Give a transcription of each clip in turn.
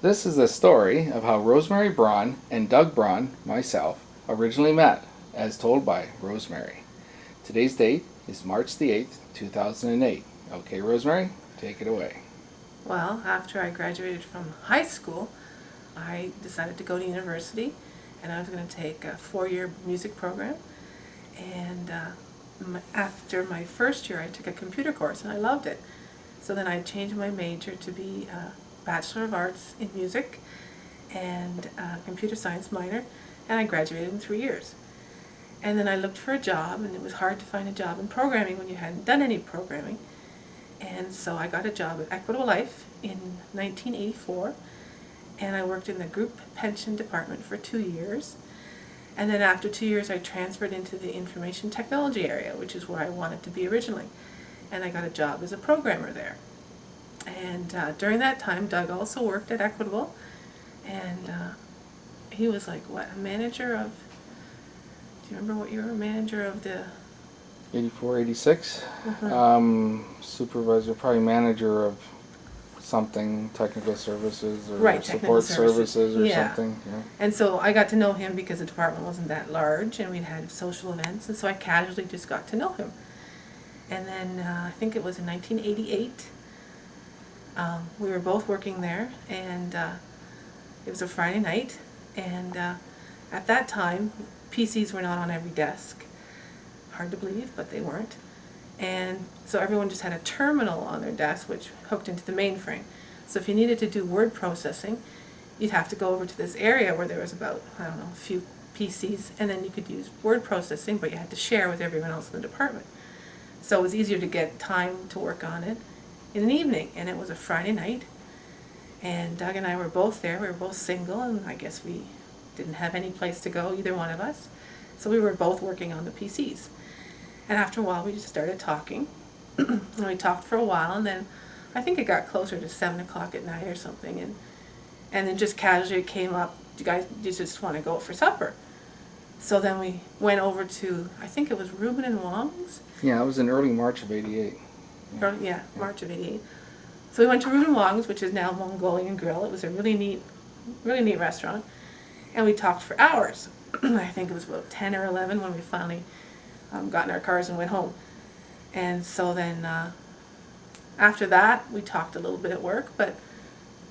This is the story of how Rosemary Braun and Doug Braun, myself, originally met, as told by Rosemary. Today's date is March the 8th, 2008. Okay, Rosemary, take it away. Well, after I graduated from high school, I decided to go to university, and I was going to take a 4-year music program. And after my first year, I took a computer course, and I loved it. So then I changed my major to be a Bachelor of Arts in Music and a computer science minor, and I graduated in 3 years. And then I looked for a job, and it was hard to find a job in programming when you hadn't done any programming. And so I got a job at Equitable Life in 1984, and I worked in the group pension department for 2 years. And then after 2 years, I transferred into the information technology area, which is where I wanted to be originally. And I got a job as a programmer there. And during that time, Doug also worked at Equitable, and he was like, what, a manager of, do you remember what you were a manager of the? 84, 86. Supervisor, probably manager of something, technical services or Right, technical support services or yeah. something. Yeah. And so I got to know him because the department wasn't that large, and we'd had social events, and so I casually just got to know him. And then I think it was in 1988, we were both working there, and it was a Friday night, and at that time, PCs were not on every desk. Hard to believe, but they weren't. And so everyone just had a terminal on their desk which hooked into the mainframe. So if you needed to do word processing, you'd have to go over to this area where there was about, I don't know, a few PCs, and then you could use word processing, but you had to share with everyone else in the department. So it was easier to get time to work on it in an evening, and it was a Friday night, and Doug and I were both there. We were both single, and I guess we didn't have any place to go, either one of us. So we were both working on the PCs. And after a while, we just started talking, and we talked for a while, and then I think it got closer to 7 o'clock at night or something, and then just casually it came up, you guys, you just want to go for supper? So then we went over to, I think it was Reuben and Wong's. Yeah, it was in early March of 88. Yeah, March of '88. So we went to Reuben Wong's, which is now Mongolian Grill. It was a really neat restaurant, and we talked for hours. I think it was about 10 or 11 when we finally got in our cars and went home. And so then after that, we talked a little bit at work, but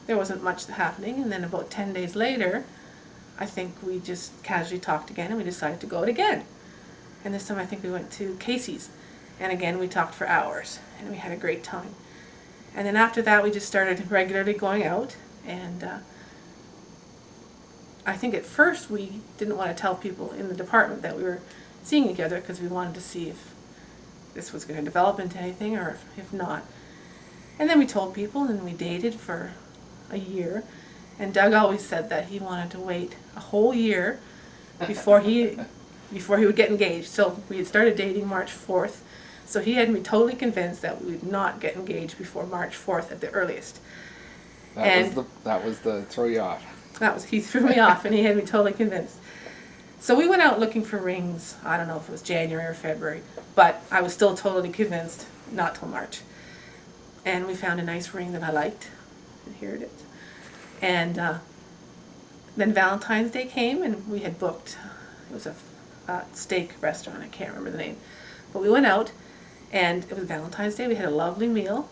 there wasn't much happening. And then about 10 days later, I think we just casually talked again, and we decided to go out again. And this time I think we went to Casey's. And again, we talked for hours, and we had a great time. And then after that, we just started regularly going out. And I think at first we didn't want to tell people in the department that we were seeing each other, because we wanted to see if this was going to develop into anything or if not. And then we told people, and we dated for a year. And Doug always said that he wanted to wait a whole year before he would get engaged. So we had started dating March 4th. So he had me totally convinced that we would not get engaged before March 4th at the earliest. That was the throw you off. He threw me off, and he had me totally convinced. So we went out looking for rings. I don't know if it was January or February, but I was still totally convinced not till March. And we found a nice ring that I liked, and here it is. And then Valentine's Day came, and we had booked, it was a steak restaurant, I can't remember the name. But we went out, and it was Valentine's Day. We had a lovely meal,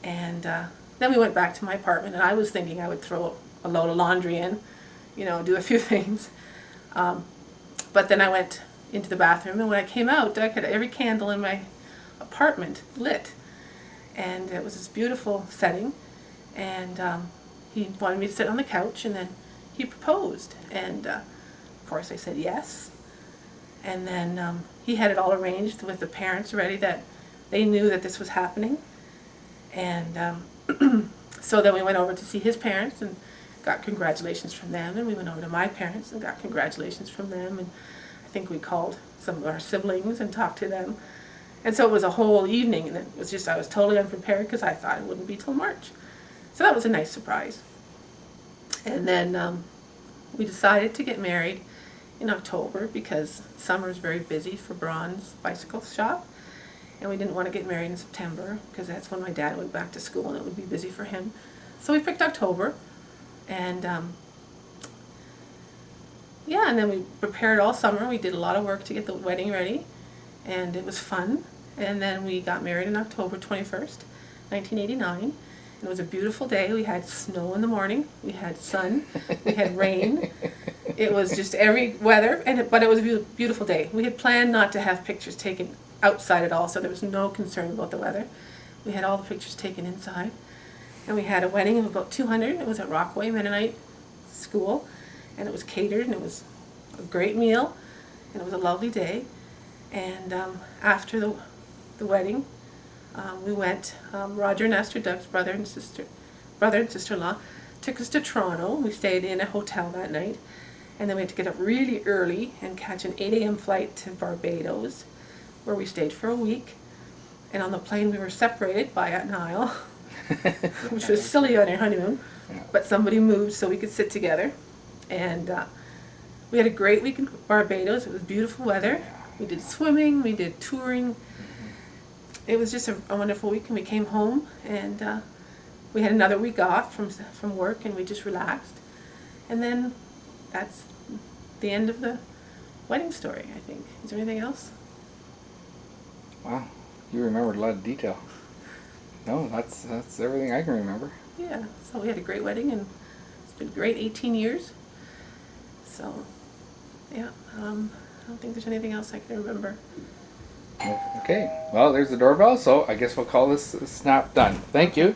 and then we went back to my apartment, and I was thinking I would throw a load of laundry in, do a few things. But then I went into the bathroom, and when I came out, Doug had every candle in my apartment lit. And it was this beautiful setting, and he wanted me to sit on the couch, and then he proposed. And of course I said yes. And then he had it all arranged with the parents already, that they knew that this was happening. And so then we went over to see his parents and got congratulations from them, and we went over to my parents and got congratulations from them, and I think we called some of our siblings and talked to them. And so it was a whole evening, and it was just, I was totally unprepared because I thought it wouldn't be till March. So that was a nice surprise. And then we decided to get married in October because summer is very busy for Braun's bicycle shop, and we didn't want to get married in September because that's when my dad went back to school and it would be busy for him. So we picked October, And yeah, and then we prepared all summer. We did a lot of work to get the wedding ready, and it was fun. And then we got married on October 21st, 1989. It was a beautiful day. We had snow in the morning. We had sun. We had rain. It was just every weather, but it was a beautiful day. We had planned not to have pictures taken outside at all, so there was no concern about the weather. We had all the pictures taken inside. And we had a wedding of about 200. It was at Rockaway Mennonite School, and it was catered, and it was a great meal, and it was a lovely day. And after the wedding, we went, Roger and Esther, Doug's brother and sister-in-law, took us to Toronto. We stayed in a hotel that night, and then we had to get up really early and catch an 8 a.m. flight to Barbados, where we stayed for a week. And on the plane we were separated by an aisle, which was silly on our honeymoon, but somebody moved so we could sit together. And we had a great week in Barbados. It was beautiful weather. We did swimming, we did touring. It was just a wonderful week, and we came home, and we had another week off from work, and we just relaxed. And then that's the end of the wedding story, I think. Is there anything else? Wow, you remembered a lot of detail. No, that's everything I can remember. Yeah, so we had a great wedding, and it's been great 18 years. So, yeah, I don't think there's anything else I can remember. Okay, well, there's the doorbell, so I guess we'll call this snap done. Thank you.